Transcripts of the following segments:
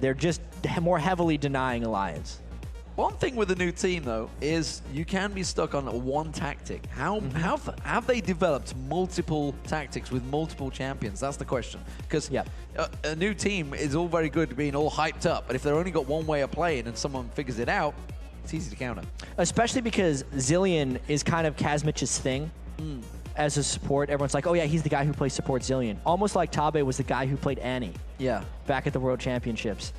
They're just more heavily denying Alliance. One thing with the new team, though, is you can be stuck on one tactic. How have they developed multiple tactics with multiple champions? That's the question. Because a new team is all very good being all hyped up, but if they've only got one way of playing and someone figures it out, it's easy to counter. Especially because Zilean is kind of Kazmich's thing. As a support, everyone's like, oh yeah, he's the guy who plays support Zilean. Almost like Tabe was the guy who played Annie. Yeah. Back at the World Championships.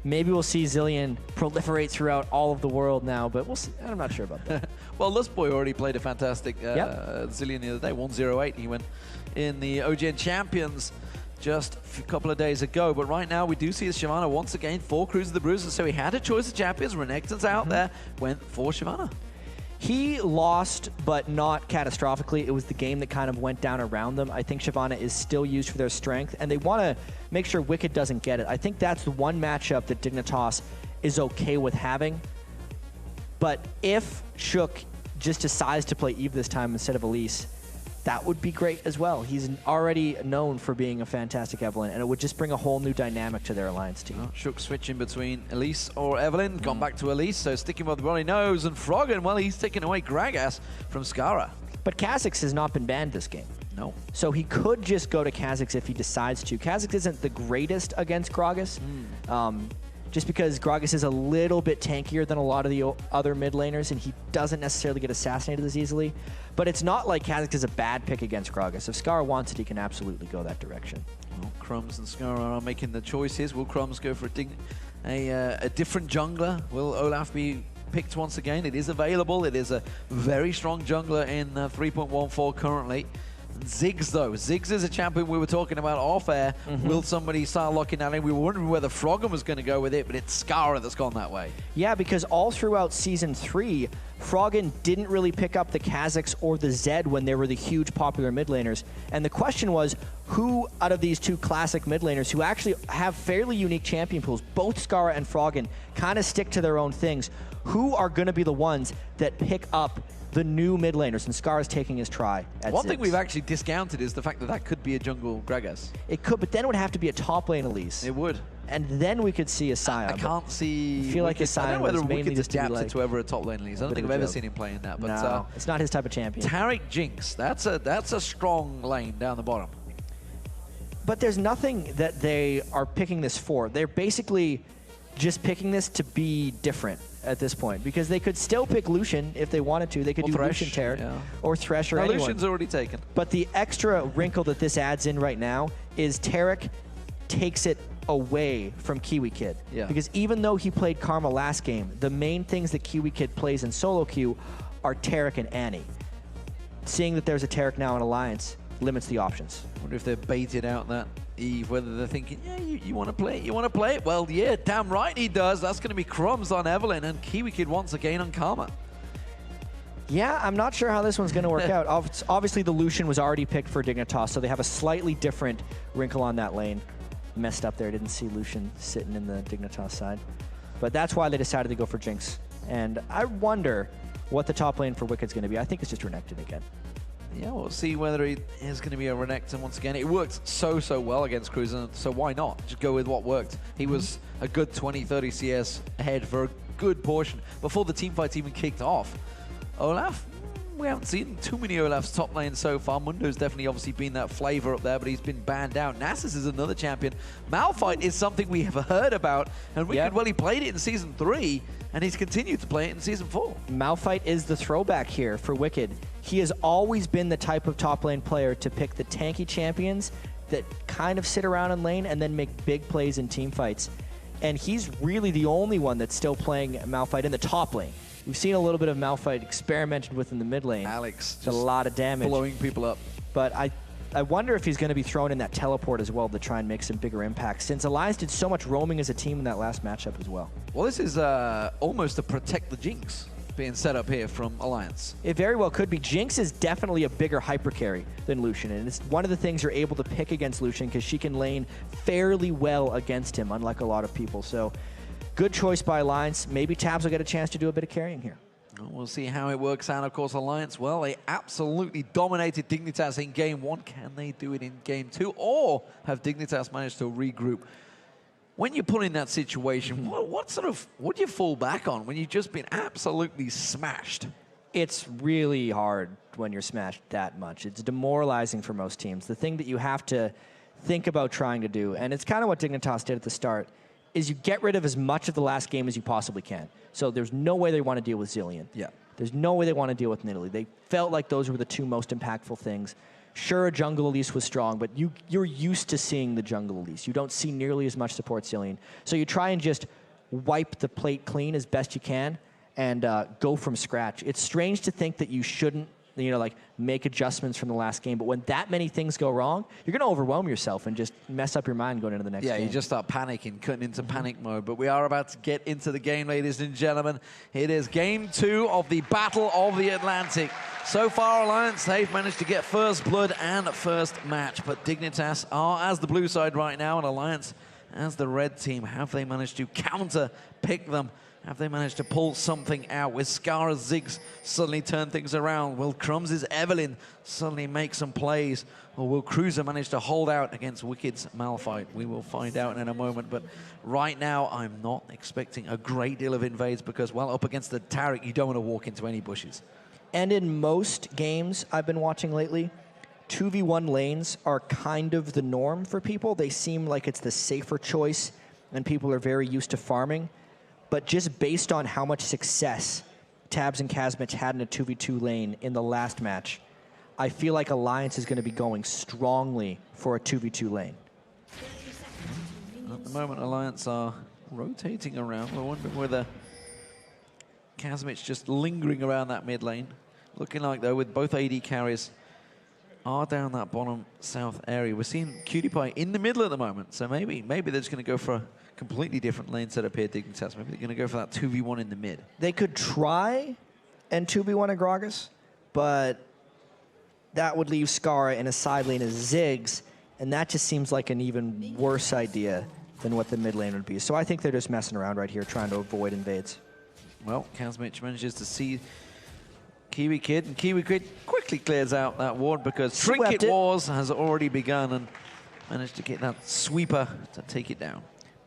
Maybe we'll see Zilean proliferate throughout all of the world now, but we'll see. I'm not sure about that. Well, Lustboy already played a fantastic Zilean the other day, 108. He went in the OGN Champions just a couple of days ago. But right now, we do see Shyvana once again for Cruise of the Bruiser. So he had a choice of champions. Renekton's out there, went for Shyvana. He lost, but not catastrophically. It was the game that kind of went down around them. I think Shyvana is still used for their strength, and they want to make sure Wicked doesn't get it. I think that's the one matchup that Dignitas is okay with having. But if Shook just decides to play Eve this time instead of Elise, that would be great as well. He's already known for being a fantastic Evelynn, and it would just bring a whole new dynamic to their Alliance team. Oh, Shook switching between Elise or Evelynn, gone back to Elise, so sticking with what he knows. And Froggen, well, he's taking away Gragas from Skara. But Kha'Zix has not been banned this game. No. So he could just go to Kha'Zix if he decides to. Kha'Zix isn't the greatest against Gragas. Just because Gragas is a little bit tankier than a lot of the other mid laners, and he doesn't necessarily get assassinated as easily. But it's not like Kha'Zix is a bad pick against Gragas. If Skara wants it, he can absolutely go that direction. Well, Crumbs and Skara are making the choices. Will Crumbs go for a different jungler? Will Olaf be picked once again? It is available. It is a very strong jungler in 3.14 currently. Ziggs, though. Ziggs is a champion we were talking about off-air. Will somebody start locking that in? We were wondering whether Froggen was going to go with it, but it's Skara that's gone that way. Yeah, because all throughout Season 3, Froggen didn't really pick up the Kha'Zix or the Zed when they were the huge popular mid laners. And the question was, who out of these two classic mid laners who actually have fairly unique champion pools, both Skara and Froggen kind of stick to their own things, who are going to be the ones that pick up the new mid laners? And Skara's taking his try at One Ziggs. thing we've actually discounted is the fact that that could be a jungle Gragas. It could, but then it would have to be a top lane Elise. It would. And then we could see a Sion. I can't see. I feel like a Sion I don't know whether was mainly Wicked's just to be adapted like to ever a top lane Elise. I don't think I've ever seen him playing that. But no, it's not his type of champion. Taric Jinx, that's a strong lane down the bottom. But there's nothing that they are picking this for. They're basically just picking this to be different at this point, because they could still pick Lucian if they wanted to. They could do Thresh, Lucian Terror or Thresh or anyone. Lucian's already taken. But the extra wrinkle that this adds in right now is Taric takes it away from Kiwi Kid. Because even though he played Karma last game, the main things that Kiwi Kid plays in solo queue are Taric and Annie. Seeing that there's a Taric now in Alliance limits the options. I wonder if they're baited out that Eve, whether they're thinking, yeah, you want to play it? You want to play it? Well, yeah, damn right he does. That's going to be Crumbs on Evelynn and Kiwi Kid once again on Karma. Yeah, I'm not sure how this one's going to work out. Obviously, the Lucian was already picked for Dignitas, so they have a slightly different wrinkle on that lane. Messed up there. Didn't see Lucian sitting in the Dignitas side. But that's why they decided to go for Jinx. And I wonder what the top lane for Wicked's going to be. I think it's just Renekton again. Yeah, we'll see whether it is going to be a Renekton once again. It worked so well against Cruiser, so why not? Just go with what worked. He was a good 20, 30 CS ahead for a good portion before the teamfights even kicked off. Olaf, we haven't seen too many Olaf's top lanes so far. Mundo's definitely obviously been that flavor up there, but he's been banned out. Nasus is another champion. Malphite is something we have heard about, and Wicked, well, he played it in Season 3, and he's continued to play it in Season 4. Malphite is the throwback here for Wicked. He has always been the type of top lane player to pick the tanky champions that kind of sit around in lane and then make big plays in team fights. And he's really the only one that's still playing Malphite in the top lane. We've seen a little bit of Malphite experimented with in the mid lane. Alex just a lot of damage. Blowing people up. But I wonder if he's going to be thrown in that teleport as well to try and make some bigger impacts, since Alliance did so much roaming as a team in that last matchup as well. Well, this is almost a protect the Jinx being set up here from Alliance. It very well could be. Jinx is definitely a bigger hyper carry than Lucian, and it's one of the things you're able to pick against Lucian because she can lane fairly well against him, unlike a lot of people. So good choice by Alliance. Maybe Tabs will get a chance to do a bit of carrying here. We'll see how it works out. Of course, Alliance, well, they absolutely dominated Dignitas in Game 1. Can they do it in Game 2? Or have Dignitas managed to regroup? when you're put in that situation, what do you fall back on when you've just been absolutely smashed? It's really hard when you're smashed that much. It's demoralizing for most teams. The thing that you have to think about trying to do, and it's kind of what Dignitas did at the start, is you get rid of as much of the last game as you possibly can. So there's no way they want to deal with Zilean. Yeah. There's no way they want to deal with Nidalee. They felt like those were the two most impactful things. Sure, a jungle Elise was strong, but you're used to seeing the jungle Elise. You don't see nearly as much support Zilean. So you try and just wipe the plate clean as best you can and go from scratch. It's strange to think that you shouldn't, like make adjustments from the last game, but when that many things go wrong, you're going to overwhelm yourself and just mess up your mind going into the next game. Yeah, you just start panicking, cutting into panic mode. But we are about to get into the game, ladies and gentlemen. It is game 2 of the Battle of the Atlantic. So far, Alliance, they've managed to get first blood and first match, but Dignitas are as the blue side right now, and Alliance as the red team. Have they managed to counter-pick them? Have they managed to pull something out? With Scar's Ziggs suddenly turn things around? Will Crumbs' Evelyn suddenly make some plays? Or will Cruiser manage to hold out against Wicked's Malphite? We will find out in a moment. But right now, I'm not expecting a great deal of invades because, well, up against the Taric, you don't want to walk into any bushes. And in most games I've been watching lately, 2v1 lanes are kind of the norm for people. They seem like it's the safer choice, and people are very used to farming. But just based on how much success Tabs and Kazmich had in a 2v2 lane in the last match, I feel like Alliance is going to be going strongly for a 2v2 lane. At the moment, Alliance are rotating around. We're wondering whether Kazmich just lingering around that mid lane. Looking like, though, with both AD carries are down that bottom south area. We're seeing Cutie Pie in the middle at the moment, so maybe they're just going to go for a completely different lane setup here, Dignitas. Maybe they're going to go for that 2v1 in the mid. They could try and 2v1 Agragas, but that would leave Scar in a side lane as Ziggs, and that just seems like an even worse idea than what the mid lane would be. So I think they're just messing around right here, trying to avoid invades. Well, Kazmich manages to see Kiwi Kid, and Kiwi Kid quickly clears out that ward because Trinket Wars has already begun and managed to get that sweeper to take it down.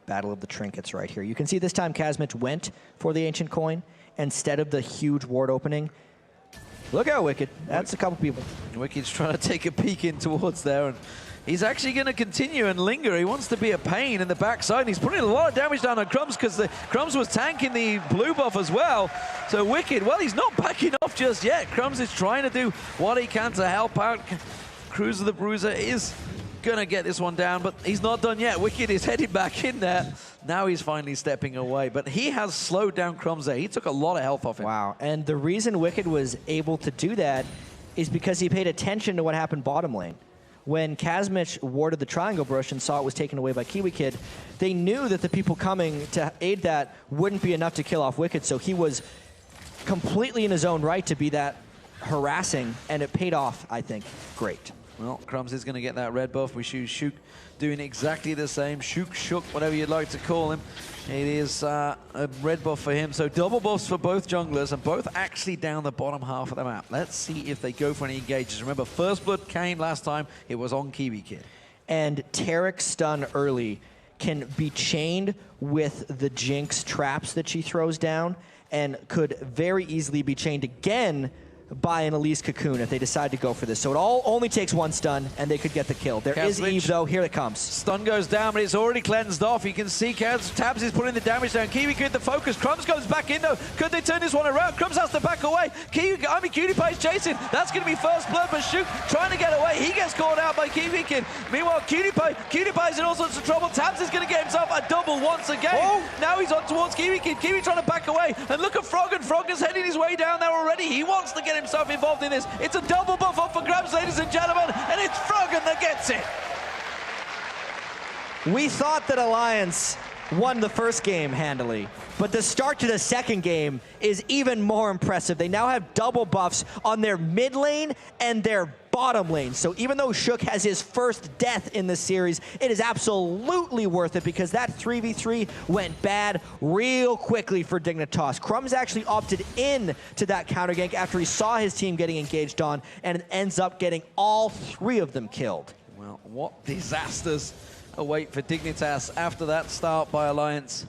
Battle of the Trinkets right here. You can see this time Kazmich went for the Ancient Coin instead of the huge ward opening. Look out, Wicked. That's a couple people. Wicked's trying to take a peek in towards there, and he's actually going to continue and linger. He wants to be a pain in the backside. He's putting a lot of damage down on Crumbs because the Crumbs was tanking the blue buff as well. So Wicked, well, he's not backing off just yet. Crumbs is trying to do what he can to help out. Cruiser the Bruiser is going to get this one down, but he's not done yet. Wicked is headed back in there. Now he's finally stepping away, but he has slowed down Crumbs there. He took a lot of health off him. Wow, and the reason Wicked was able to do that is because he paid attention to what happened bottom lane. When Kazmich warded the triangle brush and saw it was taken away by Kiwi Kid, they knew that the people coming to aid that wouldn't be enough to kill off Wicked, so he was completely in his own right to be that harassing, and it paid off, I think, great. Well, Crumbs is going to get that red buff. We see Shook doing exactly the same. Shook, whatever you'd like to call him. It is a red buff for him. So double buffs for both junglers, and both actually down the bottom half of the map. Let's see if they go for any engages. Remember, First Blood came last time. It was on Kiwi Kid. And Taric's stun early can be chained with the Jinx traps that she throws down, and could very easily be chained again by an Elise Cocoon if they decide to go for this. So it all only takes one stun, and they could get the kill. There is Eve, though. Here it comes. Stun goes down, but it's already cleansed off. You can see Tabs is putting the damage down. Kiwi Kid the focus. Crumbs goes back in, though. Could they turn this one around? Crumbs has to back away. Cutie Pie's chasing. That's going to be first blood, but Shook trying to get away. He gets caught out by Kiwi Kid. Meanwhile, Cutie Pie's in all sorts of trouble. Tabs is going to get himself a double once again. Oh. Now he's on towards Kiwi Kid. Kiwi trying to back away. And look at Froggen. Froggen's heading his way down there already. He wants to get himself involved in this. It's a double buff up for grabs, ladies and gentlemen, and it's Froggen that gets it. We thought that Alliance won the first game handily, but the start to the second game is even more impressive. They now have double buffs on their mid lane and their bottom lane. So even though Shook has his first death in this series, it is absolutely worth it because that 3v3 went bad real quickly for Dignitas. Crumbs actually opted in to that counter gank after he saw his team getting engaged on, and ends up getting all three of them killed. Well, what disasters a wait for Dignitas after that start by Alliance.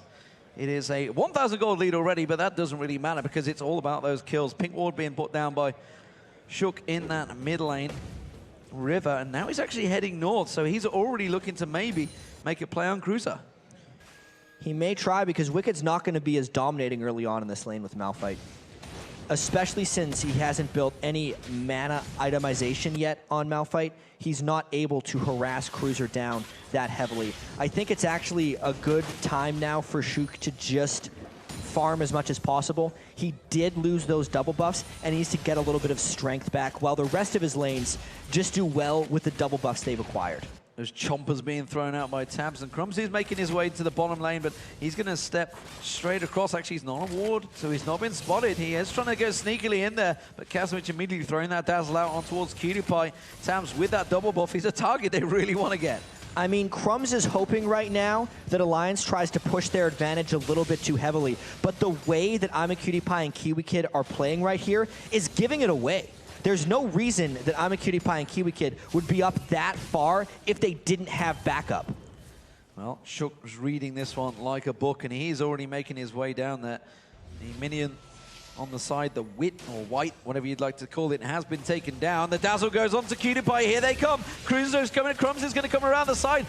It is a 1,000 gold lead already, but that doesn't really matter because it's all about those kills. Pink Ward being put down by Shook in that mid lane. River, and now he's actually heading north, so he's already looking to maybe make a play on Cruiser. He may try because Wicked's not going to be as dominating early on in this lane with Malphite, especially since he hasn't built any mana itemization yet on Malphite. He's not able to harass Cruiser down that heavily. I think it's actually a good time now for Shook to just farm as much as possible. He did lose those double buffs and he needs to get a little bit of strength back while the rest of his lanes just do well with the double buffs they've acquired. There's chompers being thrown out by Tabs, and Crumsy's making his way to the bottom lane, but he's going to step straight across. Actually, he's not a ward, so he's not been spotted. He is trying to go sneakily in there, but Kazmich immediately throwing that Dazzle out on towards Cutie Pie. Tabs with that double buff, he's a target they really want to get. I mean, Crumbs is hoping right now that Alliance tries to push their advantage a little bit too heavily, but the way that I'm a Cutie Pie and Kiwi Kid are playing right here is giving it away. There's no reason that I'm a Cutie Pie and Kiwi Kid would be up that far if they didn't have backup. Well, Shook was reading this one like a book, and he's already making his way down there. The minion on the side, the wit or white, whatever you'd like to call it, has been taken down. The Dazzle goes on to Cutie Pie. Here they come. Cruiser's coming. Crumbs is going to come around the side.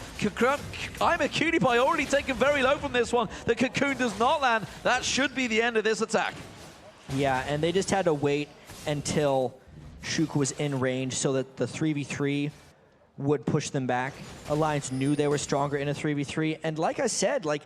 I'm a Cutie Pie already taken very low from this one. The Cocoon does not land. That should be the end of this attack. Yeah, and they just had to wait until Shook was in range so that the 3v3 would push them back. Alliance knew they were stronger in a 3v3. And like I said, like,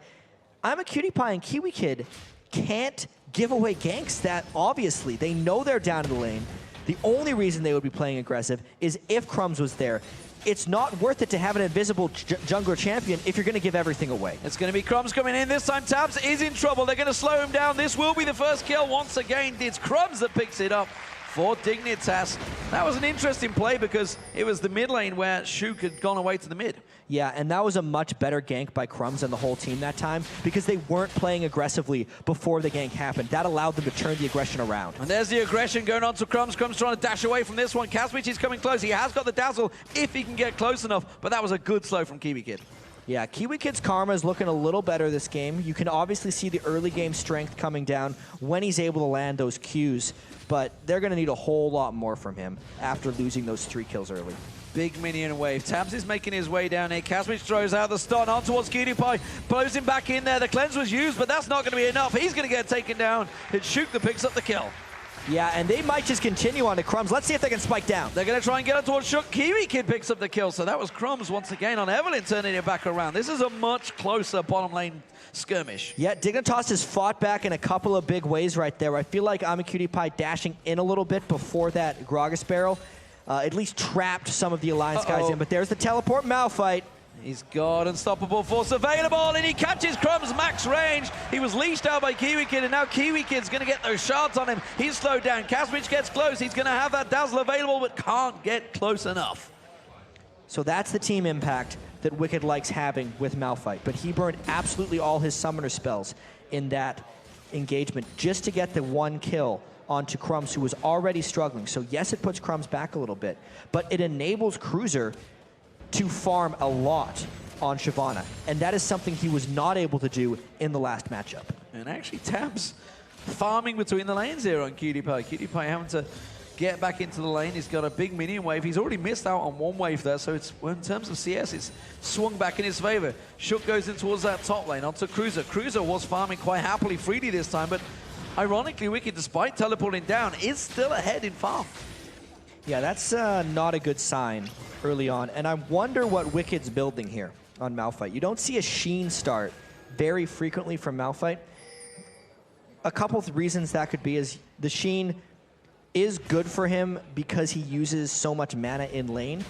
I'm a Cutie Pie and Kiwi Kid can't give away ganks that obviously. They know they're down in the lane. The only reason they would be playing aggressive is if Crumbs was there. It's not worth it to have an invisible jungler champion if you're going to give everything away. It's going to be Crumbs coming in. This time Tabs is in trouble. They're going to slow him down. This will be the first kill once again. It's Crumbs that picks it up for Dignitas. That was an interesting play because it was the mid lane where Shook had gone away to the mid. Yeah, and that was a much better gank by Crumbs and the whole team that time because they weren't playing aggressively before the gank happened. That allowed them to turn the aggression around. And there's the aggression going on to Crumbs. Crumbs trying to dash away from this one. Kazmich is coming close. He has got the Dazzle if he can get close enough, but that was a good slow from Kiwi Kid. Yeah, Kiwi Kid's karma is looking a little better this game. You can obviously see the early game strength coming down when he's able to land those Qs, but they're going to need a whole lot more from him after losing those 3 kills early. Big minion wave. Tabs is making his way down here. Kazmich throws out the stun on towards Cutie Pie. Blows him back in there. The cleanse was used, but that's not going to be enough. He's going to get taken down. It's Shook that picks up the kill. Yeah, and they might just continue on to Crumbs. Let's see if they can spike down. They're going to try and get it towards Shook. Kiwi Kid picks up the kill. So that was Crumbs once again on Evelyn turning it back around. This is a much closer bottom lane skirmish. Yeah, Dignitas has fought back in a couple of big ways right there. I feel like I'm a Cutie Pie dashing in a little bit before that Gragas barrel. At least trapped some of the Alliance guys in, but there's the teleport Malphite. He's got unstoppable force available, and he catches Crumbs max range. He was leashed out by Kiwi Kid, and now Kiwi Kid's going to get those shards on him. He's slowed down. Kazmich gets close. He's going to have that Dazzle available, but can't get close enough. So that's the team impact that Wicked likes having with Malphite, but he burned absolutely all his summoner spells in that engagement just to get the 1 kill onto Crumbs, who was already struggling. So yes, it puts Crumbs back a little bit, but it enables Cruiser to farm a lot on Shyvana, and that is something he was not able to do in the last matchup. And actually Tabs farming between the lanes here on Cutie Pie. Cutie Pie having to get back into the lane. He's got a big minion wave. He's already missed out on 1 wave there, so it's, well, in terms of CS, it's swung back in his favor. Shook goes in towards that top lane onto Cruiser. Cruiser was farming quite happily freely this time, but ironically, Wicked, despite teleporting down, is still ahead in farm. Yeah, that's not a good sign early on, and I wonder what Wicked's building here on Malphite. You don't see a Sheen start very frequently from Malphite. A couple of reasons that could be is the Sheen is good for him because he uses so much mana in lane,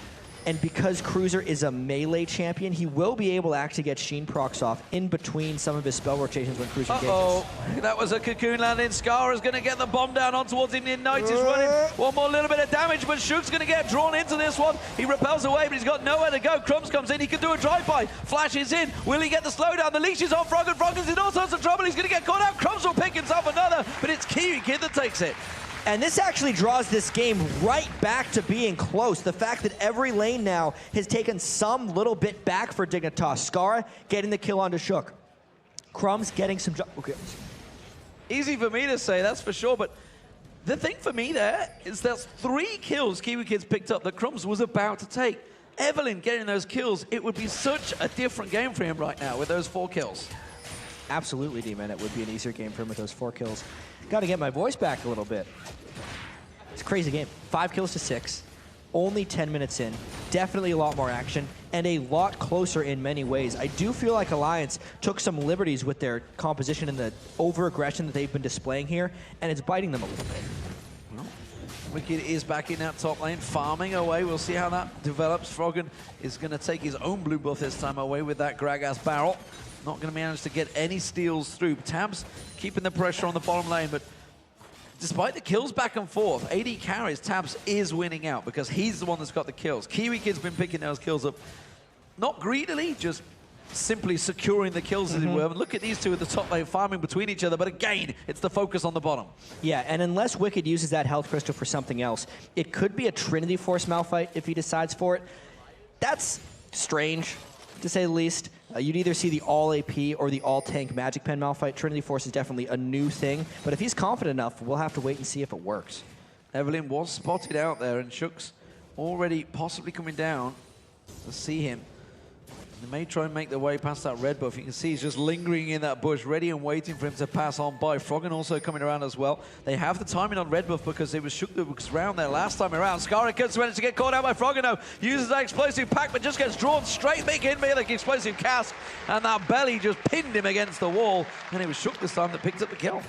and because Cruiser is a melee champion, he will be able to actually get Sheen procs off in between some of his spell rotations when Cruiser engages. That was a Cocoon landing. Scar is going to get the bomb down on towards him. Ignite is running. One more little bit of damage, but Shook's going to get drawn into this one. He repels away, but he's got nowhere to go. Crumbs comes in. He can do a drive-by. Flashes in. Will he get the slowdown? The leash is on Frog, and Frog is in all sorts of trouble. He's going to get caught out. Crumbs will pick himself another, but it's Kiwi Kid that takes it. And this actually draws this game right back to being close. The fact that every lane now has taken some little bit back for Dignitas. Scarra getting the kill onto Shook. Crumbs getting some... Okay. Easy for me to say, that's for sure, but the thing for me there is there's 3 kills Kiwi Kids picked up that Crumbs was about to take. Evelyn getting those kills, it would be such a different game for him right now with those 4 kills. Absolutely, D-Man. It would be an easier game for him with those 4 kills. Got to get my voice back a little bit. It's a crazy game. 5 kills to 6. Only 10 minutes in. Definitely a lot more action and a lot closer in many ways. I do feel like Alliance took some liberties with their composition and the over-aggression that they've been displaying here, and it's biting them a little bit. Well, Wicked is back in that top lane, farming away. We'll see how that develops. Froggen is going to take his own blue buff this time away with that Gragas barrel. Not going to manage to get any steals through. Tabs keeping the pressure on the bottom lane, but despite the kills back and forth, AD carries, Tabs is winning out because he's the one that's got the kills. Kiwi Kid's been picking those kills up, not greedily, just simply securing the kills, as it were. Look at these two at the top lane farming between each other, but again, it's the focus on the bottom. Yeah, and unless Wicked uses that health crystal for something else, it could be a Trinity Force Malphite if he decides for it. That's strange, to say the least. You'd either see the all-AP or the all-tank Magic Pen Malphite. Trinity Force is definitely a new thing, but if he's confident enough, we'll have to wait and see if it works. Evelyn was spotted out there, and Shook's already possibly coming down to see him. They may try and make their way past that red buff. You can see he's just lingering in that bush, ready and waiting for him to pass on by. Froggen also coming around as well. They have the timing on red buff because it was Shook that was around there last time around. Scarra gets ready to get caught out by Froggen, though. Uses that explosive pack, but just gets drawn straight back in by the explosive cast. And that belly just pinned him against the wall. And it was Shook this time that picked up the kill.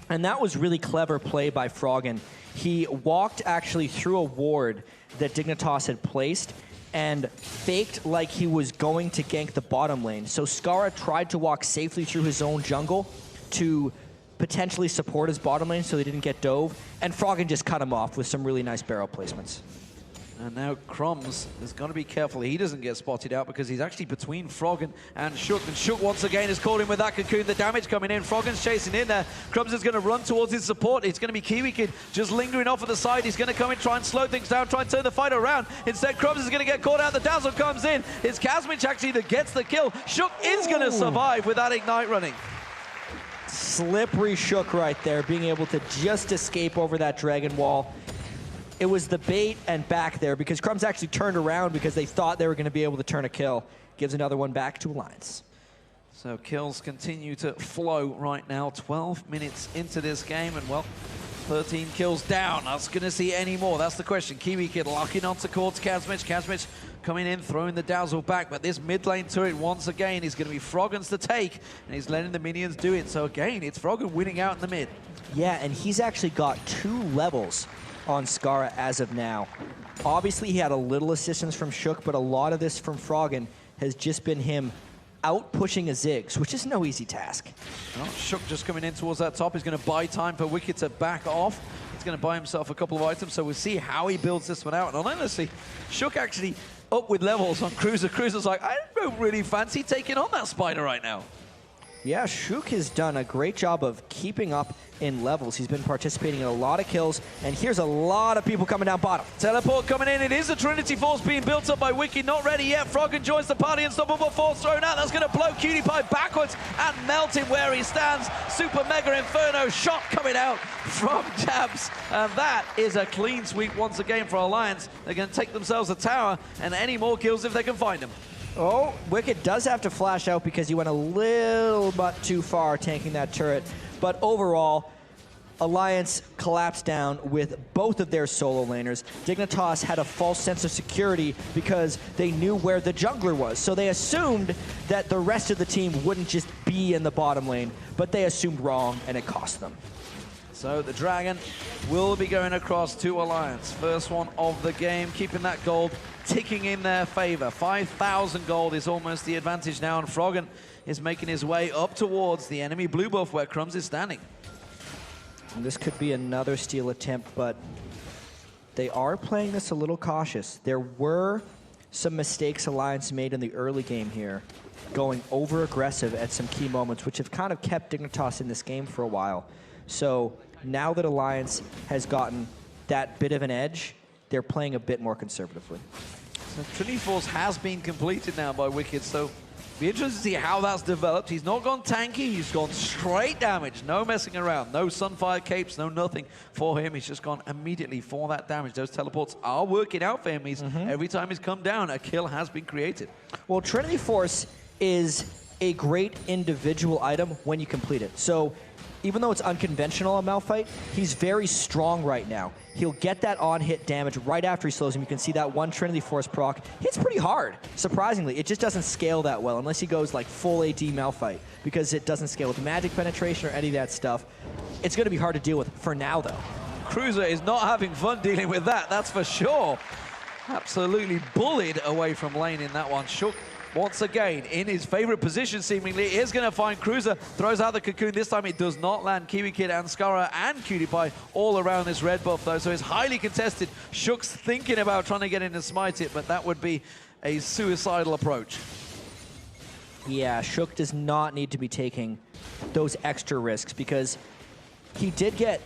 And that was really clever play by Froggen. He walked actually through a ward that Dignitas had placed and faked like he was going to gank the bottom lane. So Scarra tried to walk safely through his own jungle to potentially support his bottom lane so he didn't get dove, and Froggen just cut him off with some really nice barrel placements. And now Crumbs has got to be careful he doesn't get spotted out because he's actually between Froggen and Shook. And Shook once again has caught him with that cocoon. The damage coming in. Froggen's chasing in there. Crumbs is going to run towards his support. It's going to be Kiwi Kid just lingering off at the side. He's going to come in, try and slow things down, try and turn the fight around. Instead, Crumbs is going to get caught out. The dazzle comes in. It's Kazmich actually that gets the kill. Shook is going to survive with that ignite running. Slippery Shook right there, being able to just escape over that dragon wall. It was the bait and back there because Crumbs actually turned around because they thought they were going to be able to turn a kill. Gives another one back to Alliance. So kills continue to flow right now. 12 minutes into this game and, well, 13 kills down. I was going to see any more. That's the question. Kiwi Kid locking onto towards Kazmich. Kazmich coming in, throwing the dazzle back. But this mid lane turret, once again, is going to be Froggen's to take. And he's letting the minions do it. So, again, it's Froggen winning out in the mid. Yeah, and he's actually got 2 levels on Scarra as of now. Obviously, he had a little assistance from Shook, but a lot of this from Froggen has just been him out pushing a Ziggs, which is no easy task. Well, Shook just coming in towards that top. He's going to buy time for Wicked to back off. He's going to buy himself a couple of items, so we'll see how he builds this one out. And honestly, Shook actually up with levels on Cruiser. Cruiser's like, I don't really fancy taking on that spider right now. Yeah, Shook has done a great job of keeping up in levels. He's been participating in a lot of kills, and here's a lot of people coming down bottom. Teleport coming in. It is a Trinity Force being built up by Wicked. Not ready yet. Froggen joins the party. Unstoppable Force thrown out. That's going to blow Cutie Pie backwards and melt him where he stands. Super Mega Inferno shot coming out from Tabs. And that is a clean sweep once again for Alliance. They're going to take themselves a tower and any more kills if they can find them. Oh, Wicked does have to flash out because he went a little bit too far tanking that turret. But overall, Alliance collapsed down with both of their solo laners. Dignitas had a false sense of security because they knew where the jungler was. So they assumed that the rest of the team wouldn't just be in the bottom lane, but they assumed wrong, and it cost them. So the Dragon will be going across to Alliance. First one of the game, keeping that gold ticking in their favor. 5,000 gold is almost the advantage now, and Froggen is making his way up towards the enemy blue buff where Crumbs is standing. And this could be another steal attempt, but they are playing this a little cautious. There were some mistakes Alliance made in the early game here, going over aggressive at some key moments, which have kind of kept Dignitas in this game for a while. So now that Alliance has gotten that bit of an edge, they're playing a bit more conservatively. So Trinity Force has been completed now by Wicked, so be interested to see how that's developed. He's not gone tanky, he's gone straight damage. No messing around, no Sunfire capes, no nothing for him. He's just gone immediately for that damage. Those teleports are working out for him. Every time he's come down, a kill has been created. Well, Trinity Force is a great individual item when you complete it. So even though it's unconventional on Malphite, he's very strong right now. He'll get that on-hit damage right after he slows him. You can see that one Trinity Force proc hits pretty hard, surprisingly. It just doesn't scale that well unless he goes like full AD Malphite, because it doesn't scale with magic penetration or any of that stuff. It's going to be hard to deal with for now, though. Cruiser is not having fun dealing with that, that's for sure. Absolutely bullied away from lane in that one. Shook once again in his favorite position, seemingly is going to find Cruiser, throws out the cocoon. This time it does not land. Kiwi Kid and Skara and Cutie all around this red buff though, so it's highly contested. Shook's thinking about trying to get in and smite it, but that would be a suicidal approach. Yeah, Shook does not need to be taking those extra risks, because he did get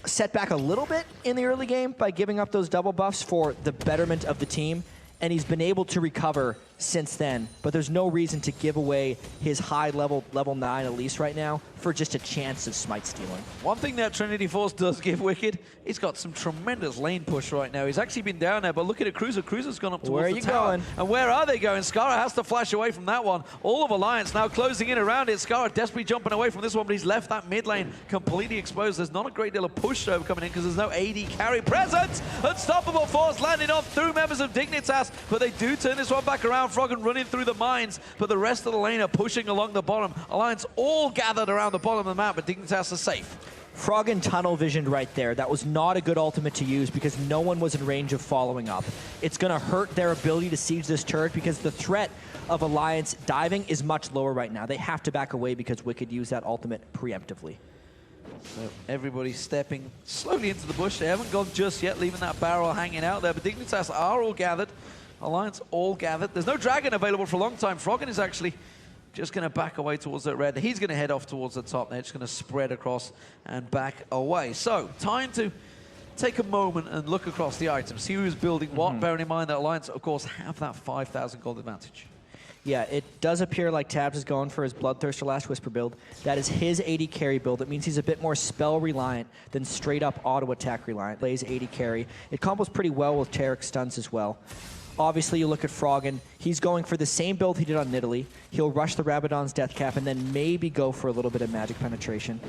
set back a little bit in the early game by giving up those double buffs for the betterment of the team, and he's been able to recover since then, but there's no reason to give away his high level 9 at least right now for just a chance of smite stealing. One thing that Trinity Force does give Wicked, he's got some tremendous lane push right now. He's actually been down there, but look at it, Cruiser. Cruiser's gone up towards the tower. Going? And where are they going? Skara has to flash away from that one. All of Alliance now closing in around it. Skara desperately jumping away from this one, but he's left that mid lane completely exposed. There's not a great deal of push over coming in because there's no AD carry presence. Unstoppable Force landing off through members of Dignitas, but they do turn this one back around. Froggen running through the mines, but the rest of the lane are pushing along the bottom. Alliance all gathered around the bottom of the map, but Dignitas are safe. Froggen tunnel visioned right there. That was not a good ultimate to use because no one was in range of following up. It's going to hurt their ability to siege this turret because the threat of Alliance diving is much lower right now. They have to back away because Wicked used that ultimate preemptively. So everybody stepping slowly into the bush. They haven't gone just yet, leaving that barrel hanging out there, but Dignitas are all gathered. Alliance all gathered. There's no dragon available for a long time. Froggen is actually just going to back away towards that red. He's going to head off towards the top. They're just going to spread across and back away. So time to take a moment and look across the items. See who's building what, bearing in mind that Alliance, of course, have that 5,000 gold advantage. Yeah, it does appear like Tabs is going for his Bloodthirster Last Whisper build. That is his AD carry build. It means he's a bit more spell reliant than straight up auto attack reliant. Plays AD carry. It combos pretty well with Taric stuns as well. Obviously, you look at Froggen, he's going for the same build he did on Nidalee. He'll rush the Rabadon's Death Cap and then maybe go for a little bit of magic penetration.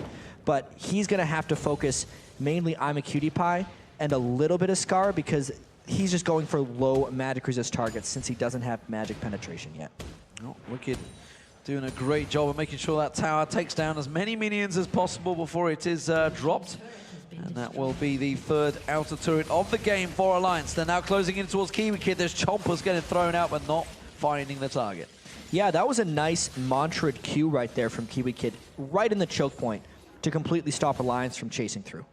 But he's going to have to focus mainly I'm a Cutie Pie and a little bit of Scar because he's just going for low magic resist targets since he doesn't have magic penetration yet. Oh, Wicked doing a great job of making sure that tower takes down as many minions as possible before it is dropped. And that will be the third outer turret of the game for Alliance. They're now closing in towards Kiwi Kid. There's Chompers getting thrown out, but not finding the target. Yeah, that was a nice mantra'd Q right there from Kiwi Kid, right in the choke point to completely stop Alliance from chasing through.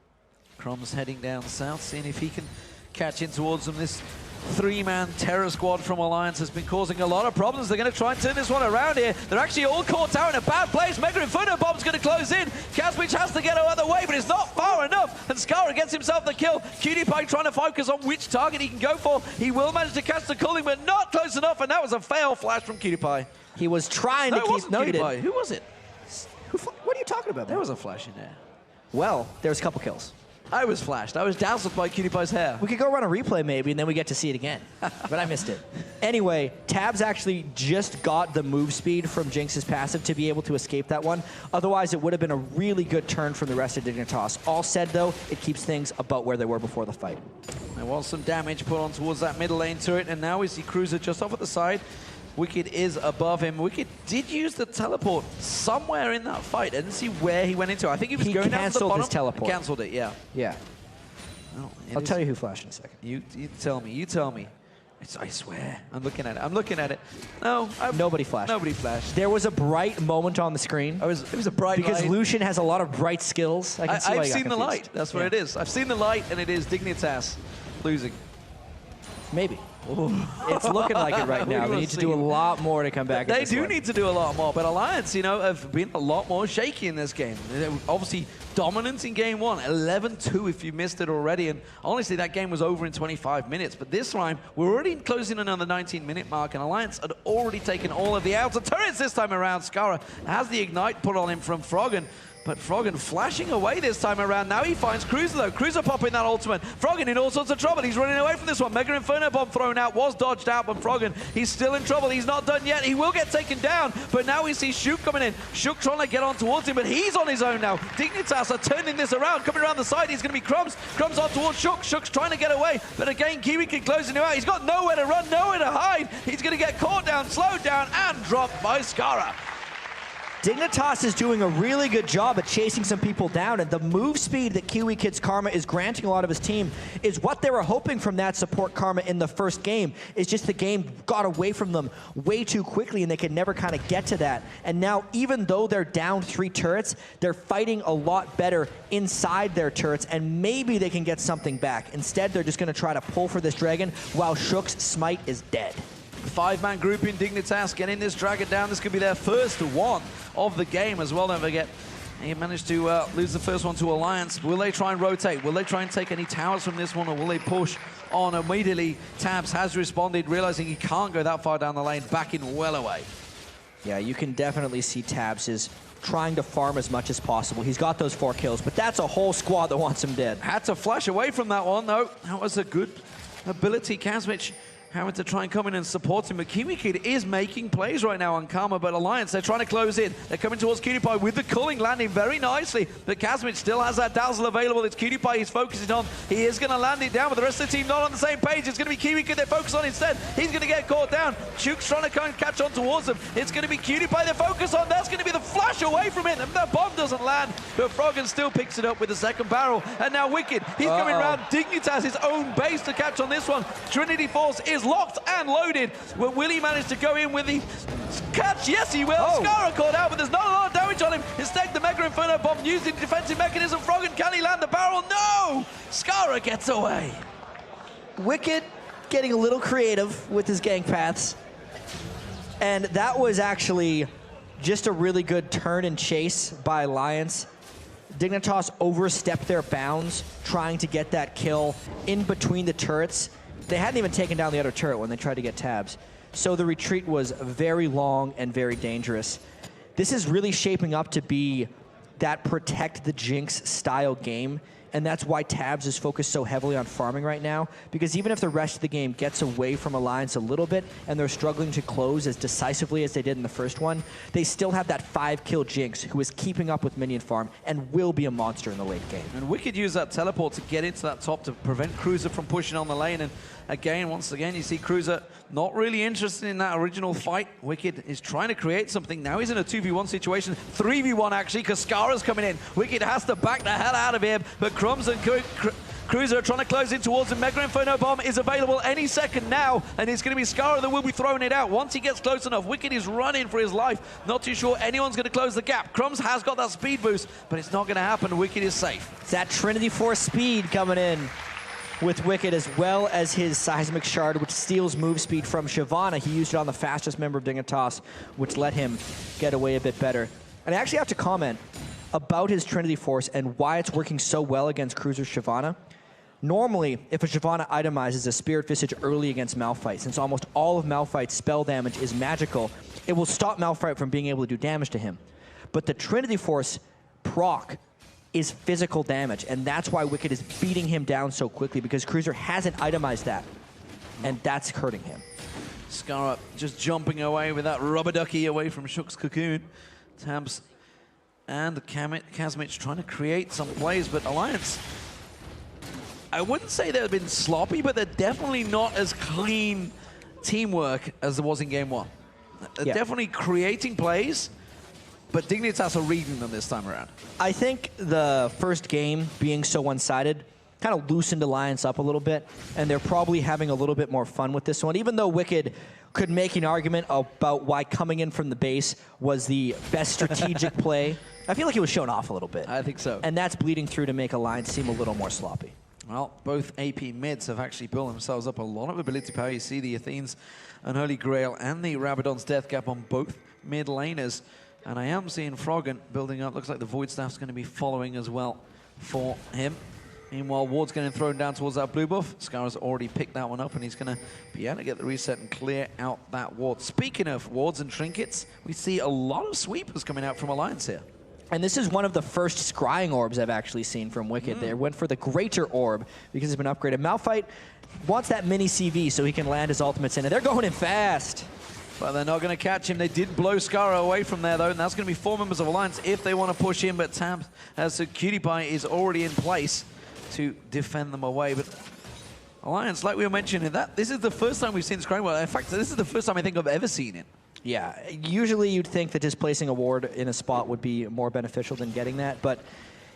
Crumbs heading down south, seeing if he can catch in towards them. This three-man terror squad from Alliance has been causing a lot of problems. They're going to try and turn this one around here. They're actually all caught out in a bad place. Mega Inferno Bomb's going to close in. Kazmich has to get out of the way, but it's not far enough. And Skara gets himself the kill. Cutie Pie trying to focus on which target he can go for. He will manage to catch the culling, but not close enough. And that was a fail flash from Cutie Pie. He was trying to keep... No, Cutie Pie. Who was it? What are you talking about? There was a flash in there. Well, there's a couple kills. I was flashed. I was dazzled by Cutie Pie's hair. We could go run a replay maybe, and then we get to see it again. But I missed it. Anyway, Tabs actually just got the move speed from Jinx's passive to be able to escape that one. Otherwise, it would have been a really good turn from the rest of Dignitas. All said, though, it keeps things about where they were before the fight. There was some damage put on towards that middle lane turret, and now we see Cruiser just off at the side. Wicked is above him. Wicked did use the teleport somewhere in that fight. I didn't see where he went into. I think he was going down to the bottom. His teleport. Cancelled it, yeah. Yeah. Oh, I'll tell you who flashed in a second. You tell me. You tell me. I swear. I'm looking at it. I'm looking at it. No. Nobody flashed. Nobody flashed. There was a bright moment on the screen. It was a bright because light. Lucian has a lot of bright skills. I've seen the light. That's what it is. I've seen the light, and it is Dignitas losing. Maybe. It's looking like it right now. They need to do a lot more to come back. They do need to do a lot more, but Alliance, you know, have been a lot more shaky in this game. They're obviously dominant in game one, 11-2 if you missed it already, and honestly, that game was over in 25 minutes. But this time, we're already closing in on the 19-minute mark, and Alliance had already taken all of the outer turrets this time around. Skara has the Ignite put on him from Froggen, but Froggen flashing away this time around. Now he finds Cruiser, though. Cruiser popping that ultimate. Froggen in all sorts of trouble. He's running away from this one. Mega Inferno Bomb thrown out, was dodged out, but Froggen, he's still in trouble. He's not done yet. He will get taken down, but now we see Shook coming in. Shook trying to get on towards him, but he's on his own now. Dignitas are turning this around. Coming around the side, he's going to be Crumbs. Crumbs on towards Shook. Shook's trying to get away, but again, Kiwi can close him out. He's got nowhere to run, nowhere to hide. He's going to get caught down, slowed down, and dropped by Skara. Dignitas is doing a really good job at chasing some people down, and the move speed that Kiwi Kid's Karma is granting a lot of his team is what they were hoping from that support Karma in the first game. It's just the game got away from them way too quickly, and they could never kind of get to that. And now, even though they're down 3 turrets, they're fighting a lot better inside their turrets, and maybe they can get something back. Instead, they're just going to try to pull for this dragon while Shook's smite is dead. 5-man group in Dignitas getting this dragon down. This could be their first one of the game as well. Don't forget, he managed to lose the first one to Alliance. Will they try and rotate? Will they try and take any towers from this one, or will they push on immediately? Tabs has responded, realizing he can't go that far down the lane, backing well away. Yeah, you can definitely see Tabs is trying to farm as much as possible. He's got those 4 kills, but that's a whole squad that wants him dead. Had to flash away from that one, though. That was a good ability. Kazmich having to try and come in and support him, but Kiwi Kid is making plays right now on Karma, but Alliance, they're trying to close in. They're coming towards Cutie with the culling landing very nicely, but Kazmich still has that dazzle available. It's Cutie he's focusing on. He is going to land it down, but the rest of the team not on the same page. It's going to be Kiwi Kid they're focused on instead. He's going to get caught down. Chuke's trying to kind of catch on towards him. It's going to be Cutie they're focused on. That's going to be the flash away from it, and the bomb doesn't land, but Froggen still picks it up with the second barrel, and now Wicked, he's coming around Dignitas, his own base to catch on this one. Trinity Force is locked and loaded. Will he manage to go in with the catch? Yes, he will. Skara caught out, but there's not a lot of damage on him. Instead, the Mega Inferno Bomb using the defensive mechanism. Froggen, can he land the barrel? No! Skara gets away. Wicked getting a little creative with his gang paths. And that was actually just a really good turn and chase by Alliance. Dignitas overstepped their bounds, trying to get that kill in between the turrets. They hadn't even taken down the other turret when they tried to get Tabs. So the retreat was very long and very dangerous. This is really shaping up to be that protect the Jinx style game. And that's why Tabs is focused so heavily on farming right now, because even if the rest of the game gets away from Alliance a little bit and they're struggling to close as decisively as they did in the first one, they still have that 5-kill Jinx who is keeping up with minion farm and will be a monster in the late game. And Wicked used that teleport to get into that top to prevent Cruiser from pushing on the lane, and again, once again, you see Cruiser not really interested in that original fight. Wicked is trying to create something. Now he's in a 2v1 situation, 3v1 actually, because Skara's coming in. Wicked has to back the hell out of him, but Crumbs and Cruiser are trying to close in towards him. Mega Inferno Bomb is available any second now, and it's going to be Skara that will be throwing it out. Once he gets close enough, Wicked is running for his life. Not too sure anyone's going to close the gap. Crumbs has got that speed boost, but it's not going to happen. Wicked is safe. It's that Trinity Force speed coming in with Wicked, as well as his Seismic Shard, which steals move speed from Shyvana. He used it on the fastest member of Dignitas, which let him get away a bit better. And I actually have to comment about his Trinity Force and why it's working so well against Cruiser Shyvana. Normally, if a Shyvana itemizes a Spirit Visage early against Malphite, since almost all of Malphite's spell damage is magical, it will stop Malphite from being able to do damage to him. But the Trinity Force proc is physical damage, and that's why Wicked is beating him down so quickly, because Cruiser hasn't itemized that, and that's hurting him. Skara just jumping away with that rubber ducky away from Shook's cocoon. Tabs and Kazmich trying to create some plays, but Alliance, I wouldn't say they've been sloppy, but they're definitely not as clean teamwork as there was in game one. They're definitely creating plays, but Dignitas are reading them this time around. I think the first game being so one-sided kind of loosened Alliance up a little bit, and they're probably having a little bit more fun with this one, even though Wicked could make an argument about why coming in from the base was the best strategic play. I feel like he was shown off a little bit. I think so. And that's bleeding through to make Alliance seem a little more sloppy. Well, both AP mids have actually built themselves up a lot of ability power. You see the Athenes and Holy Grail and the Rabadon's Death Cap on both mid laners. And I am seeing Froggen building up. Looks like the Void Staff's going to be following as well for him. Meanwhile, Ward's getting thrown down towards that blue buff. Scar's already picked that one up, and he's going to be able to get the reset and clear out that ward. Speaking of wards and trinkets, we see a lot of sweepers coming out from Alliance here. And this is one of the first scrying orbs I've actually seen from Wicked. They went for the Greater Orb because it's been upgraded. Malphite wants that mini CV so he can land his ultimates in, and they're going in fast. But they're not going to catch him. They did blow Scar away from there, though, and that's going to be 4 members of Alliance if they want to push in. But Tab, as Cutie Pie, is already in place to defend them away. But Alliance, like we were mentioning, this is the first time we've seen scrying. Well, in fact, this is the first time I think I've ever seen it. Yeah, usually you'd think that just placing a ward in a spot would be more beneficial than getting that, but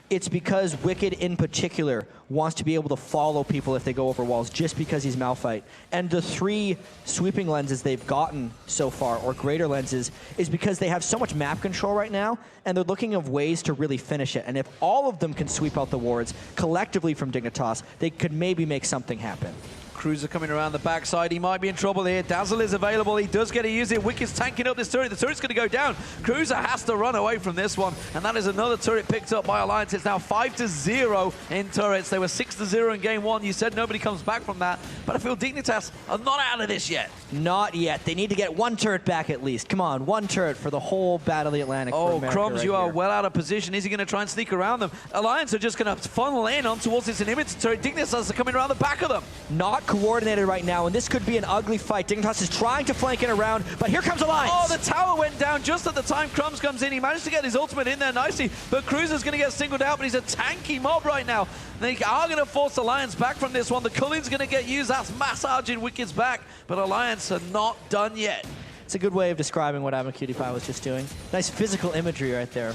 it's because Wicked in particular wants to be able to follow people if they go over walls just because he's Malphite. And the 3 sweeping lenses they've gotten so far, or greater lenses, is because they have so much map control right now, and they're looking of ways to really finish it. And if all of them can sweep out the wards collectively from Dignitas, they could maybe make something happen. Cruiser coming around the backside. He might be in trouble here. Dazzle is available. He does get to use it. Wicked's tanking up this turret. The turret's going to go down. Cruiser has to run away from this one. And that is another turret picked up by Alliance. It's now 5-0 in turrets. They were 6-0 in game 1. You said nobody comes back from that. But I feel Dignitas are not out of this yet. Not yet. They need to get 1 turret back at least. Come on, 1 turret for the whole Battle of the Atlantic. Oh, right Crumbs, you are here. well out of position. Is he going to try and sneak around them? Alliance are just going to funnel in on towards this inhibitor turret. Dignitas are coming around the back of them. Not coordinated right now, and this could be an ugly fight. Dignitas is trying to flank it around, but here comes Alliance. Oh, the tower went down just at the time Crumbs comes in. He managed to get his ultimate in there nicely, but Cruiser's going to get singled out, but he's a tanky mob right now. They are going to force Alliance back from this one. The Cullen's going to get used. That's massaging Wicked's back, but Alliance are not done yet. It's a good way of describing what Cutie Pie was just doing. Nice physical imagery right there.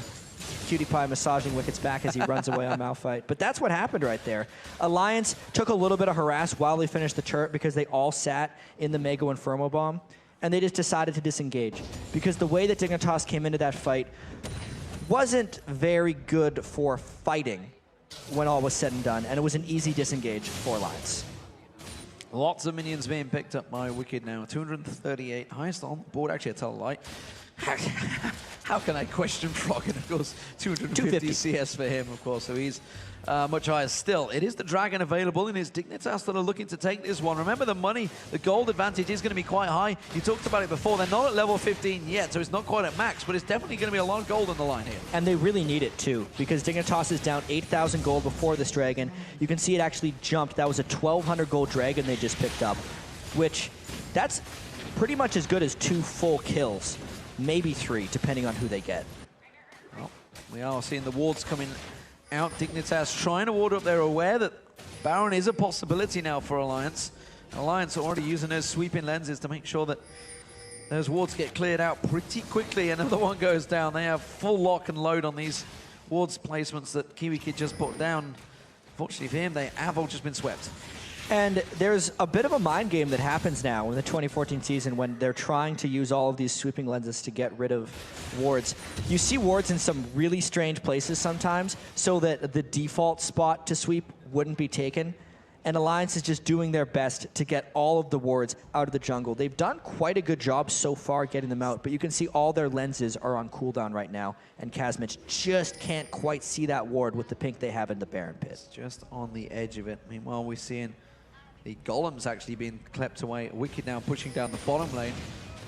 Cutie Pie massaging Wicked's back as he runs away on Malphite. But that's what happened right there. Alliance took a little bit of harass while they finished the turret because they all sat in the Mega Inferno Bomb, and they just decided to disengage. Because the way that Dignitas came into that fight wasn't very good for fighting when all was said and done, and it was an easy disengage for Alliance. Lots of minions being picked up by Wicked now. 238, highest on board. Actually, I tell a lie. How can I question Froggen? Of course, 250 CS for him, of course, so he's much higher still. It is the Dragon available, and it's Dignitas that are looking to take this one. Remember, the money, the gold advantage is going to be quite high. You talked about it before. They're not at level 15 yet, so it's not quite at max, but it's definitely going to be a lot of gold on the line here. And they really need it, too, because Dignitas is down 8,000 gold before this Dragon. You can see it actually jumped. That was a 1,200 gold Dragon they just picked up, which that's pretty much as good as 2 full kills. Maybe 3, depending on who they get. Well, we are seeing the wards coming out. Dignitas trying to ward up. They're aware that Baron is a possibility now for Alliance. Alliance are already using those sweeping lenses to make sure that those wards get cleared out pretty quickly. Another one goes down. They have full lock and load on these wards placements that Kiwi Kid just put down. Fortunately for him, they have all just been swept. And there's a bit of a mind game that happens now in the 2014 season when they're trying to use all of these sweeping lenses to get rid of wards. You see wards in some really strange places sometimes so that the default spot to sweep wouldn't be taken. And Alliance is just doing their best to get all of the wards out of the jungle. They've done quite a good job so far getting them out, but you can see all their lenses are on cooldown right now, and Kazmich just can't quite see that ward with the pink they have in the Baron Pit. It's just on the edge of it. Meanwhile, we're seeing the Golem's actually being clept away. Wicked now pushing down the bottom lane.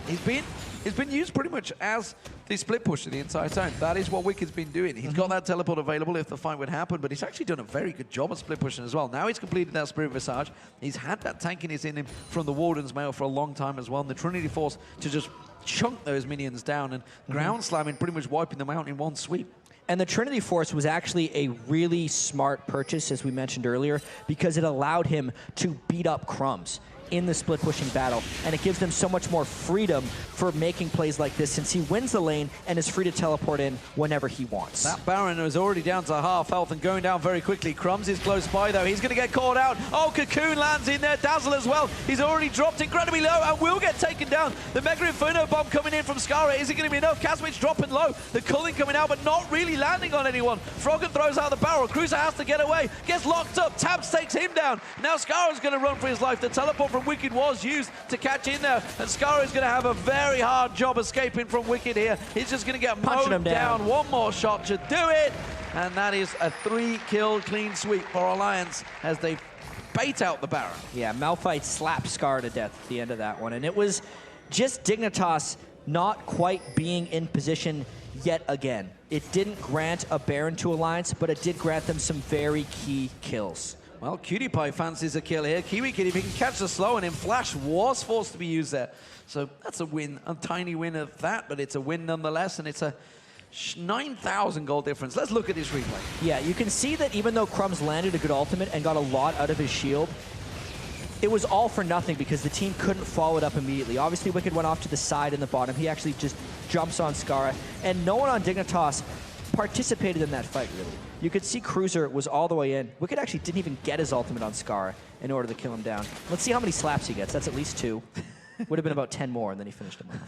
He's been used pretty much as the split pusher the entire time. That is what Wicked's been doing. He's got that teleport available if the fight would happen, but he's actually done a very good job at split pushing as well. Now he's completed that Spirit Visage. He's had that tankiness in him from the Warden's Mail for a long time as well, and the Trinity Force to just chunk those minions down and ground slamming, pretty much wiping them out in one sweep. And the Trinity Force was actually a really smart purchase, as we mentioned earlier, because it allowed him to beat up Crumbs. in the split pushing battle, and it gives them so much more freedom for making plays like this since he wins the lane and is free to teleport in whenever he wants. That Baron is already down to half health and going down very quickly. Crumbs is close by though. He's going to get caught out. Oh, Cocoon lands in there. Dazzle as well. He's already dropped incredibly low and will get taken down. The Mega Inferno Bomb coming in from Skara. Is it going to be enough? Kazmich dropping low. The culling coming out, but not really landing on anyone. Froggen throws out the barrel. Cruiser has to get away. Gets locked up. Tabs takes him down. Now Skara's going to run for his life. The teleport from Wicked was used to catch in there, and Skara is going to have a very hard job escaping from Wicked here. He's just going to get punching him down. One more shot should do it, and that is a 3-kill clean sweep for Alliance as they bait out the Baron. Yeah, Malphite slapped Skara to death at the end of that one, and it was just Dignitas not quite being in position yet again. It didn't grant a Baron to Alliance, but it did grant them some very key kills. Well, Cutie Pie fancies a kill here. Kiwi Kid, if he can catch the slow, and in Flash was forced to be used there. So that's a win, a tiny win of that, but it's a win nonetheless, and it's a 9,000 gold difference. Let's look at this replay. Yeah, you can see that even though Crumbs landed a good ultimate and got a lot out of his shield, it was all for nothing because the team couldn't follow it up immediately. Obviously, Wicked went off to the side in the bottom. He actually just jumps on Skara, and no one on Dignitas participated in that fight, really. You could see Cruiser was all the way in. Wicked actually didn't even get his ultimate on Skara in order to kill him down. Let's see how many slaps he gets. That's at least 2. Would have been about 10 more, and then he finished him off.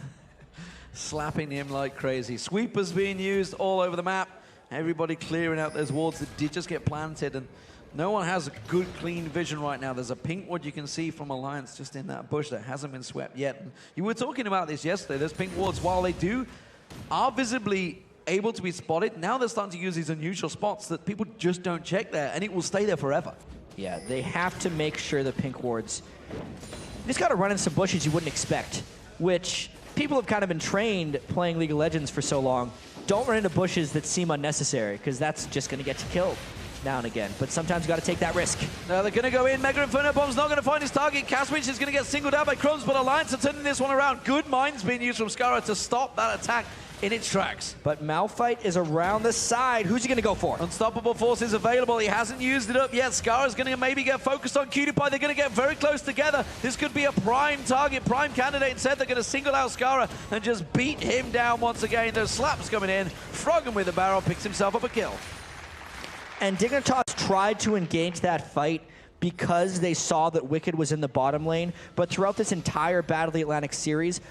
Slapping him like crazy. Sweepers being used all over the map. Everybody clearing out those wards that did just get planted, and no one has a good, clean vision right now. There's a pink ward you can see from Alliance just in that bush that hasn't been swept yet. And you were talking about this yesterday. Those pink wards, while they are visibly able to be spotted, now they're starting to use these unusual spots that people just don't check there, and it will stay there forever. Yeah, they have to make sure the pink wards, you just got to run in some bushes you wouldn't expect, which people have kind of been trained playing League of Legends for so long. Don't run into bushes that seem unnecessary, because that's just going to get you killed now and again. But sometimes you got to take that risk. Now they're going to go in. Mega Inferno Bomb's not going to find his target. Kazmich is going to get singled out by Crumbs, but Alliance are turning this one around. Good minds being used from Skara to stop that attack in its tracks. But Malphite is around the side. Who's he going to go for? Unstoppable Force is available. He hasn't used it up yet. Skara's going to maybe get focused on Cutie Pie. They're going to get very close together. This could be a prime target, prime candidate. Instead, they're going to single out Skara and just beat him down once again. Those slaps coming in. Froggen with the barrel picks himself up a kill. And Dignitas tried to engage that fight because they saw that Wicked was in the bottom lane. But throughout this entire Battle of the Atlantic series,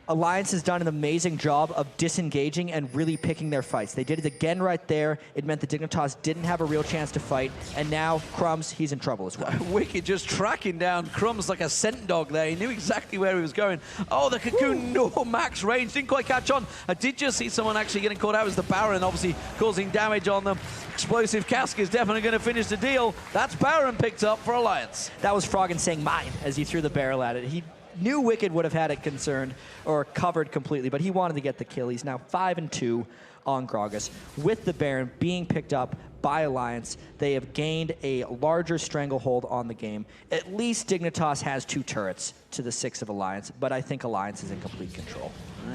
Alliance has done an amazing job of disengaging and really picking their fights. They did it again right there. It meant that Dignitas didn't have a real chance to fight, and now Crumbs, he's in trouble as well. Wicked just tracking down Crumbs like a scent dog there. He knew exactly where he was going. Oh, the Cocoon, no max range, didn't quite catch on. I did just see someone actually getting caught out as the Baron, obviously causing damage on them. Explosive Cask is definitely going to finish the deal. That's Baron picked up for Alliance. That was Froggen saying mine as he threw the barrel at it. He knew Wicked would have had it concerned or covered completely, but he wanted to get the kill. He's now 5-2 on Gragas. With the Baron being picked up by Alliance, they have gained a larger stranglehold on the game. At least Dignitas has 2 turrets to the 6 of Alliance, but I think Alliance is in complete control.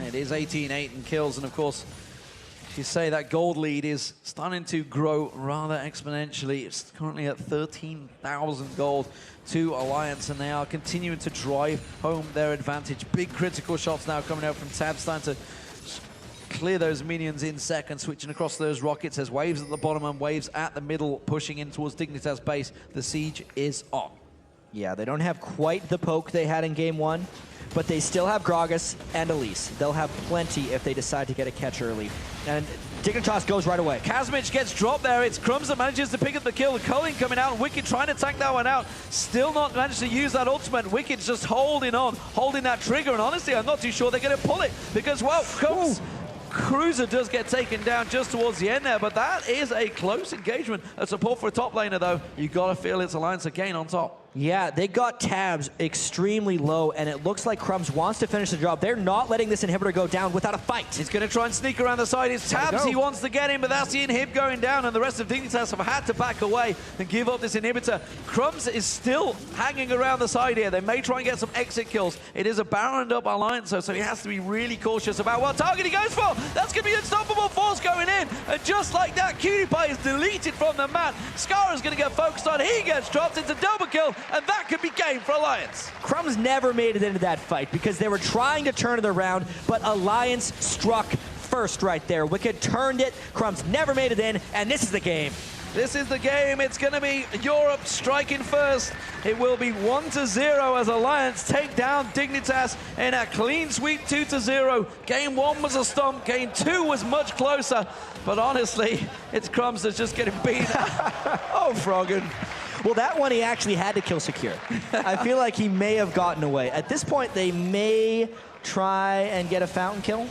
It is 18-8 in kills, and of course, you say that gold lead is starting to grow rather exponentially. It's currently at 13,000 gold to Alliance, and they are continuing to drive home their advantage. Big critical shots now coming out from Tab, starting to clear those minions in second, switching across those rockets. There's waves at the bottom and waves at the middle, pushing in towards Dignitas base. The siege is on. Yeah, they don't have quite the poke they had in game 1, but they still have Gragas and Elise. They'll have plenty if they decide to get a catch early. And Dignitas goes right away. Kazmich gets dropped there. It's Crumbs that manages to pick up the kill. Culling coming out. Wicked trying to tank that one out. Still not managed to use that ultimate. Wicked's just holding on, holding that trigger. And honestly, I'm not too sure they're going to pull it because, well, Cruiser does get taken down just towards the end there, but that is a close engagement. A support for a top laner, though. You got to feel it's Alliance again on top. Yeah, they got Tabs extremely low, and it looks like Crumbs wants to finish the job. They're not letting this inhibitor go down without a fight. He's going to try and sneak around the side. It's Tabs he wants to get in, but that's the inhib going down, and the rest of Dignitas have had to back away and give up this inhibitor. Crumbs is still hanging around the side here. They may try and get some exit kills. It is a Baroned up Alliance, so he has to be really cautious about what target he goes for. That's going to be Unstoppable Force going in, and just like that, Cutie Pie is deleted from the map. Skara's going to get focused on. He gets dropped into double kill. and that could be game for Alliance. Crumbs never made it into that fight because they were trying to turn it around, but Alliance struck first right there. Wicked turned it, Crumbs never made it in, and this is the game. This is the game. It's going to be Europe striking first. It will be 1-0 as Alliance take down Dignitas in a clean sweep 2-0. Game 1 was a stomp. Game 2 was much closer. But honestly, it's Crumbs that's just getting beat. Oh, Froggen. Well, that one he actually had to kill secure. I feel like he may have gotten away. At this point, they may try and get a fountain kill.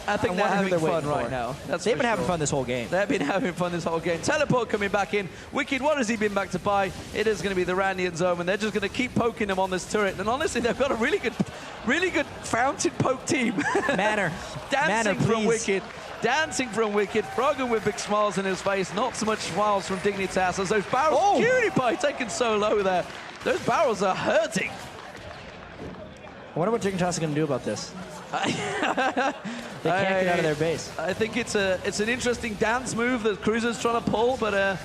I think they're having fun right now. They've been having fun this whole game. They've been having fun this whole game. Teleport coming back in. Wicked, what has he been back to buy? It is going to be the Randian Zone, and they're just going to keep poking him on this turret. And honestly, they've got a really good fountain poke team. Manor. Dancing Manor, from Wicked. Dancing from Wicked. Froggen with big smiles on his face. Not so much smiles from Dignitas as those barrels. Oh. Cutie Pie taken so low there. Those barrels are hurting. I wonder what Dignitas is going to do about this. They can't get out of their base. I think it's an interesting dance move that Cruiser's trying to pull, but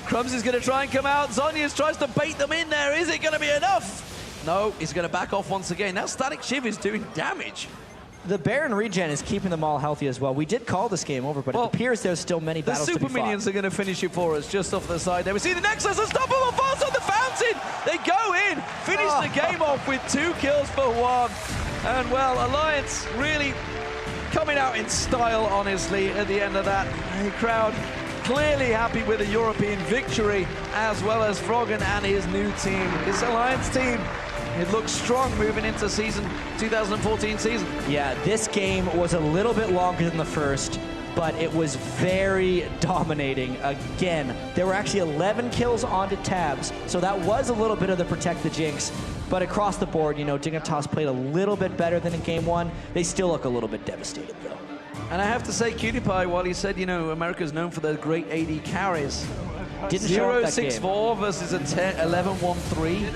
Crumbs is going to try and come out. Zonius tries to bait them in there. Is it going to be enough? No, he's going to back off once again. Now Static Shiv is doing damage. The Baron regen is keeping them all healthy as well. We did call this game over, but it appears there's still many battles to be fought. The super minions are going to finish it for us just off the side there. We see the Nexus unstoppable falls on the fountain. They go in, finish the game off with 2 kills for 1. And well, Alliance really coming out in style, honestly, at the end of that. The crowd clearly happy with a European victory, as well as Froggen and his new team. This Alliance team, it looks strong moving into 2014 season. Yeah, this game was a little bit longer than the first, but it was very dominating. Again, there were actually 11 kills onto Tabs, so that was a little bit of the protect the jinx. But across the board, you know, Dignitas played a little bit better than in game 1. They still look a little bit devastated, though. And I have to say, Cutie Pie, while he said, you know, America's known for their great AD carries, didn't show up that 0-6-4 versus a 11-1-3.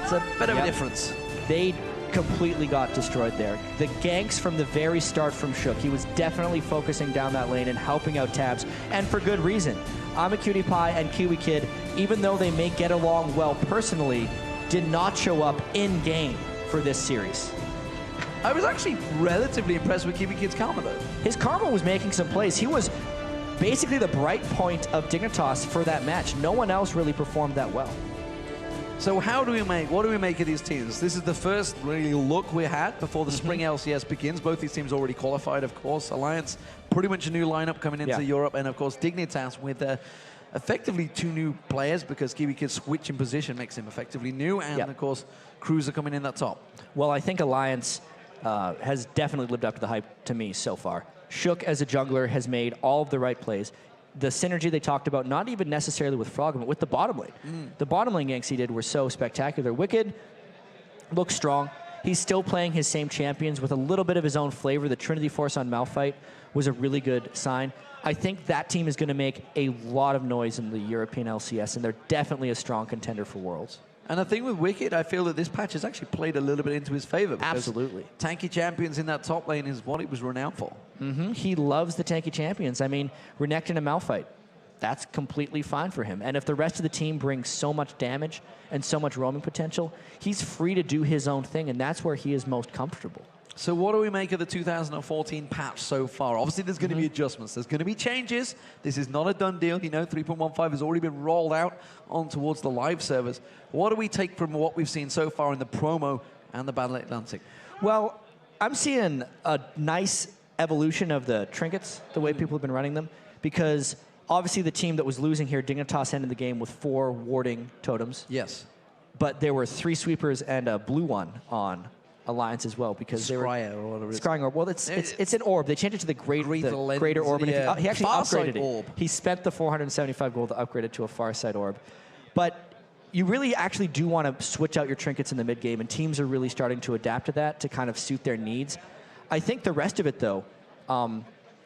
It's a bit of a difference. They completely got destroyed there. The ganks from the very start from Shook. He was definitely focusing down that lane and helping out Tabs, and for good reason. I'm a Cutie Pie and Kiwi Kid, even though they may get along well personally, did not show up in-game for this series. I was actually relatively impressed with Kiwi Kid's karma, though. His karma was making some plays. He was basically the bright point of Dignitas for that match. No one else really performed that well. So what do we make of these teams? This is the first really look we had before the spring LCS begins. Both these teams already qualified, of course. Alliance, pretty much a new lineup coming into Europe, and of course Dignitas with effectively 2 new players, because Kiwi Kid's switch in position makes him effectively new, and of course Cruiser coming in that top. Well, I think Alliance has definitely lived up to the hype to me so far. Shook as a jungler has made all of the right plays. The synergy they talked about, not even necessarily with Froggen, but with the bottom lane. The bottom lane ganks he did were so spectacular. Wicked looks strong. He's still playing his same champions with a little bit of his own flavor. The Trinity Force on Malphite was a really good sign. I think that team is going to make a lot of noise in the European LCS, and they're definitely a strong contender for Worlds. And the thing with Wicked, I feel that this patch has actually played a little bit into his favor. Absolutely. Tanky champions in that top lane is what it was renowned for. He loves the tanky champions. I mean, Renekton and Malphite, that's completely fine for him. And if the rest of the team brings so much damage and so much roaming potential, he's free to do his own thing, and that's where he is most comfortable. So what do we make of the 2014 patch so far? Obviously, there's going to be adjustments. There's going to be changes. This is not a done deal. You know, 3.15 has already been rolled out on towards the live servers. What do we take from what we've seen so far in the promo and the Battle Atlantic? Well, I'm seeing a nice evolution of the trinkets, the way people have been running them, because obviously the team that was losing here, Dignitas, ended the game with 4 warding totems. Yes. But there were 3 sweepers and a blue one on Alliance as well, because they were Scrying Orb. Well, it's an orb. They changed it to the greater orb. And he actually upgraded it. He spent the 475 gold to upgrade it to a Farsight orb. But you really actually do want to switch out your trinkets in the mid game, and teams are really starting to adapt to that to kind of suit their needs. I think the rest of it, though,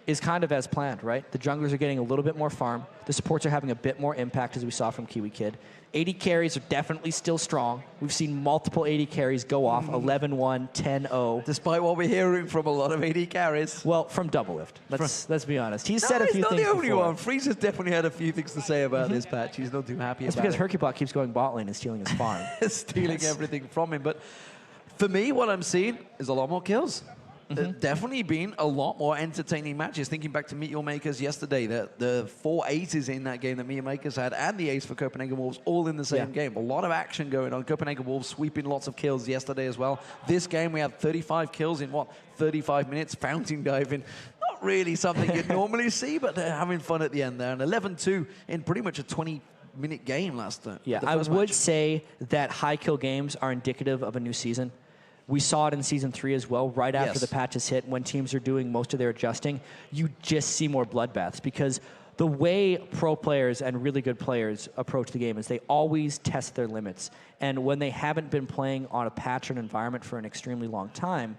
is kind of as planned, right? The junglers are getting a little bit more farm. The supports are having a bit more impact, as we saw from Kiwi Kid. AD carries are definitely still strong. We've seen multiple AD carries go off, 11-1, 10-0. Despite what we're hearing from a lot of AD carries. Well, from Doublelift. Let's be honest. He's said a few things he's not the only before. one. Freeze has definitely had a few things to say about this patch. He's not too happy It's about because it. Hercubot keeps going bot lane and stealing his farm. Stealing everything from him. But for me, what I'm seeing is a lot more kills. Definitely been a lot more entertaining matches. Thinking back to Meet Your Makers yesterday, the 4 aces in that game that Meet Your Makers had, and the ace for Copenhagen Wolves, all in the same game. A lot of action going on. Copenhagen Wolves sweeping lots of kills yesterday as well. This game, we had 35 kills in, 35 minutes? Fountain diving. Not really something you'd normally see, but they're having fun at the end there. And 11-2 in pretty much a 20-minute game last time. Yeah, I would say that high kill games are indicative of a new season. We saw it in Season 3 as well, right after the patches hit, when teams are doing most of their adjusting. You just see more bloodbaths because the way pro players and really good players approach the game is they always test their limits. And when they haven't been playing on a patch or an environment for an extremely long time,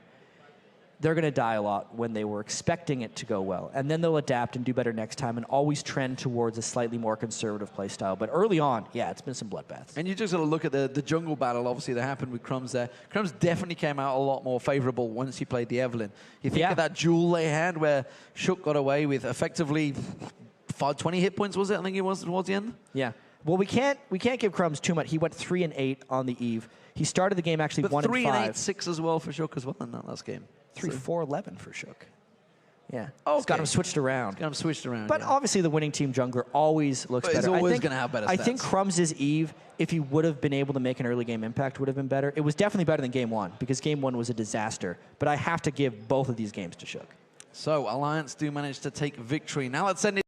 they're going to die a lot when they were expecting it to go well. And then they'll adapt and do better next time and always trend towards a slightly more conservative play style. But early on, yeah, it's been some bloodbaths. And you just got to look at the jungle battle, obviously, that happened with Crumbs there. Crumbs definitely came out a lot more favorable once he played the Evelyn. You think of that duel they had where Shook got away with effectively 20 hit points, was it? I think it was towards the end. Yeah. Well, we can't give Crumbs too much. He went 3-8 on the eve. He started the game actually 1-5. 3-8-6 as well for Shook as well in that last game. 3-4-11 for Shook. Yeah. Okay. It's got him switched around. But obviously the winning team jungler always looks better. He's always going to have better stats. I think Crumbs' Eve, if he would have been able to make an early game impact, would have been better. It was definitely better than Game 1 because Game 1 was a disaster. But I have to give both of these games to Shook. So Alliance do manage to take victory. Now let's send it